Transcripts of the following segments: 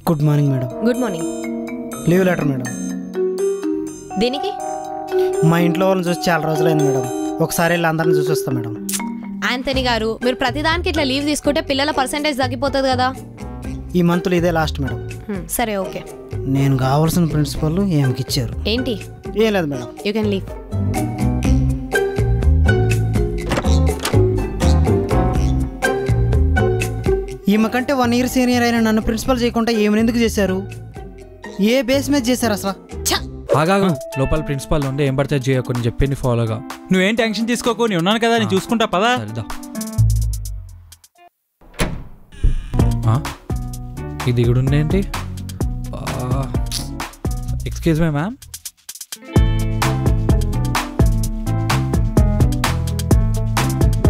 Good morning madam. Good morning. Leave letter madam. దేనికి? మా ఇంట్లో వాళ్ళని చూసి చాలా రోజులైంది మేడం. ఒకసారి వెళ్ళి అందరిని చూసి వస్తాం మేడం. ఆంథనీ గారు, మీరు ప్రతిదానికి ఇట్లా లీవ్ తీసుకుంటే పిల్లల పర్సెంటేజ్ తగ్గిపోతుంది కదా. ఈ మంత్లో ఇదే లాస్ట్ మేడం. సరే ఓకే. నేను కావాల్సిన ప్రిన్సిపల్ ఏమికి ఇచ్చారు? ఏంటి? ఏం లేదు మేడం. You can leave. ఈమె కంటే 1 year సీనియర్ అయిన నన్ను ప్రిన్సిపల్ చేయకుండా ఏమైనా ఎందుకు చేశారు? ఏ బేస్ మీద చేశారు అసలు? ఆగాగు, లోపల ప్రిన్సిపల్ ఉండి ఏం పడితే చేయకుండా చెప్పింది ఫాలోగా. నువ్వేం టెన్షన్ తీసుకోకు, నేను ఉన్నాను కదా, నేను చూసుకుంటా పదా. ఇది దిగుడు ఏంటి? Excuse me ma'am.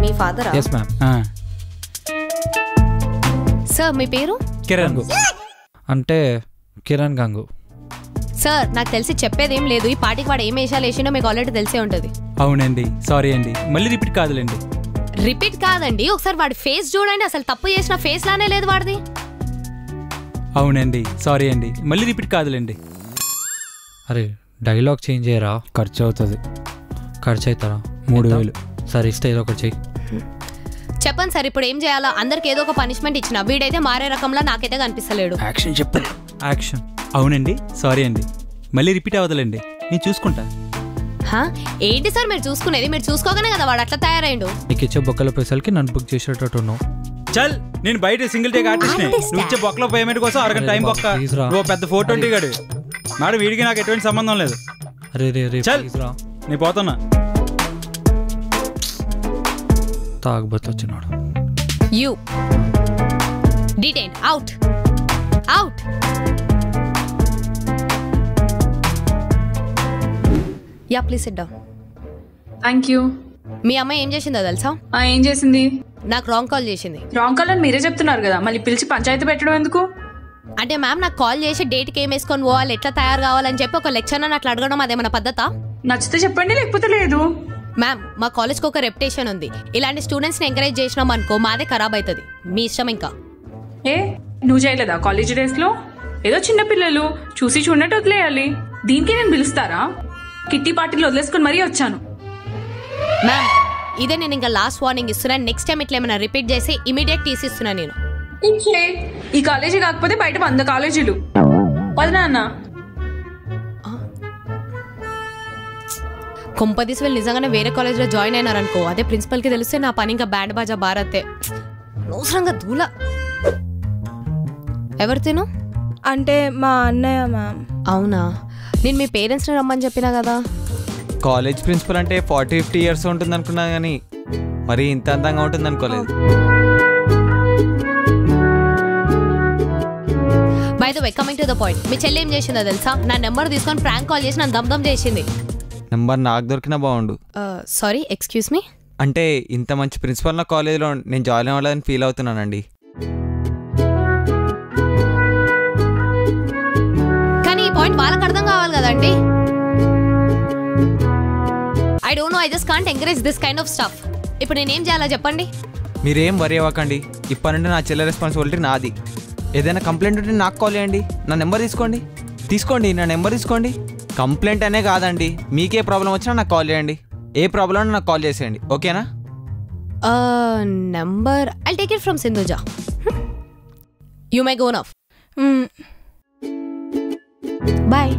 మీ ఫాదర్? Yes ma'am. సార్ మీ పేరు? కిరణ్. అంటే కిరణ్ గంగు. సార్ నాకు తెలిసి చెప్పేదేం లేదు. ఈ పాటికి వాడు ఏం వేషాలు వేసినో మీకు ఆల్రెడీ తెలిసే ఉంటుంది. అవునండి, సారీ అండి, మళ్ళీ రిపీట్ కాదులేండి. రిపీట్ కాదండి, ఒకసారి వాడి ఫేస్ చూడండి. అసలు తప్పు చేసిన ఫేస్ లానే లేదు వాడిది. అవునండి, సారీ అండి, మళ్ళీ రిపీట్ కాదులేండి. అరే డైలాగ్ చేంజ్ చేయరా, ఖర్చు అవుతుంది. ఖర్చు అవుతారా? 3000. సరే ఇస్తే ఏదో ఒకటి చెయ్యి. చెప్పండి సార్, ఇప్పుడు ఏం చేయాలా? అందరికి ఏదో ఒక పనిష్మెంట్ ఇచ్చిన. వీడైతే మారే రకంలా నాకైతే కనిపిస్తలేడు. యాక్షన్ చెప్పండి. యాక్షన్. అవునండి, సారీ అండి, మళ్ళీ రిపీట్ అవ్వదులేండి, నేను చూసుకుంటా. ఏంటి సార్ మీరు చూసుకునేది? మీరు చూసుకోగానే కదా వాడు అట్లా తయారైండు. నీకు ఇచ్చే బొక్కల పైసలకి నన్ను బుక్ చేసేటట్టు ఉన్నావు. చల్, నేను బయట సింగిల్ టేక్ ఆర్టిస్ట్. నువ్వు ఇచ్చే బొక్కల పేమెంట్ కోసం అరగంట టైం బొక్క. నువ్వు పెద్ద 420 గడు. మేడం వీడికి నాకు ఎటువంటి సంబంధం లేదు. అరే రే రే చల్, నేను పోతున్నా. తాగుబోతు వచ్చినాడు. You detain out. Out. Ya please sit down. Thank you. మీ అమ్మాయి ఏం చేసిందో తెలుసా? ఏం చేసింది? నాకు రాంగ్ కాల్ చేసింది. రాంగ్ కాల్ అని మీరే చెప్తున్నారు కదా, మళ్ళీ పిలిచి పంచాయతీ పెట్టడం ఎందుకు? అంటే మ్యామ్ నాకు కాల్ చేసి డేట్కి ఏం వేసుకొని పోవాలి, ఎట్లా తయారు కావాలని చెప్పి ఒక లెక్చర్ అని అట్లా అడగడం అదేమన్నా పద్ధతా? నచ్చితే చెప్పండి, లేకపోతే లేదు. మ్యామ్ మా కాలేజ్కి ఒక రెప్యుటేషన్ ఉంది. ఇలాంటి స్టూడెంట్స్ని ఎంకరేజ్ చేసినాం అనుకో మాదే ఖరాబ్ అవుతుంది. మీ ఇష్టం. ఇంకా నువ్వు చేయలేదా కాలేజ్ డేస్లో? ఏదో చిన్న పిల్లలు చూసి చూడనట్టు వదిలేయాలి. దీనికి నేను పిలుస్తారా? కిట్టి పార్టీలు వదిలేసుకొని మరీ వచ్చాను. మ్యామ్ ఇదే నేను ఇంకా లాస్ట్ వార్నింగ్ ఇస్తున్నాను. నెక్స్ట్ టైం ఇట్లా ఏమైనా రిపీట్ చేసి ఇమీడియట్ తీసిస్తున్నాను నేను. ఈ కాలేజీ కాకపోతే బయట 100 కాలేజీలు. వదినా అన్న కొంపదీసి వీళ్ళు నిజంగానే వేరే కాలేజ్లో జాయిన్ అయినారనుకో, అదే ప్రిన్సిపల్కి తెలిస్తే నా పని ఇంకా బ్యాండ్ బాజా భారతే. అనవసరంగా దూల. ఎవరు తిను? అంటే మా అన్నయ్య మ్యామ్. అవునా? నేను మీ పేరెంట్స్ని రమ్మని చెప్పినా కదా. కాలేజ్ ప్రిన్సిపల్ అంటే 40-50 years ఉంటుంది అనుకున్నా, కానీ మరి ఇంత అందంగా ఉంటుంది అనుకోలేదు. By the way coming to the point, మీ చెల్లి ఏం చేసిందో తెలుసా? నా నెంబర్ తీసుకొని ప్రాంక్ కాల్ చేసి నన్ను దమ్ చేసింది. నెంబర్ నాకు దొరికినా బాగుండు. Sorry excuse me. అంటే ఇంత మంచి ప్రిన్సిపల్ నా కాలేజీలో నేను జాయిన్ అవ్వాలని ఫీల్ అవుతున్నానండి. కానీ ఈ పాయింట్ వాళ్ళకి అర్థం కావాలి కదండి. I don't know, I just can't encourage this kind of stuff. ఇప్పుడు నేనేం చేయాలో చెప్పండి. మీరేం వరి అవ్వకండి, ఇప్పటి నుండి నా చెల్లె రెస్పాన్సిబిలిటీ నాది. ఏదైనా కంప్లైంట్ ఉంటే నాకు కాల్ చేయండి. నా నెంబర్ తీసుకోండి, నా నెంబర్ తీసుకోండి. కంప్లైంట్ అనే కాదండి, మీకే ప్రాబ్లం వచ్చినా నాకు కాల్ చేయండి. ఏ ప్రాబ్లం ఉన్నా నాకు కాల్ చేసేయండి, ఓకేనా? Number I'll take it from Sindhuja. You may go now. Bye.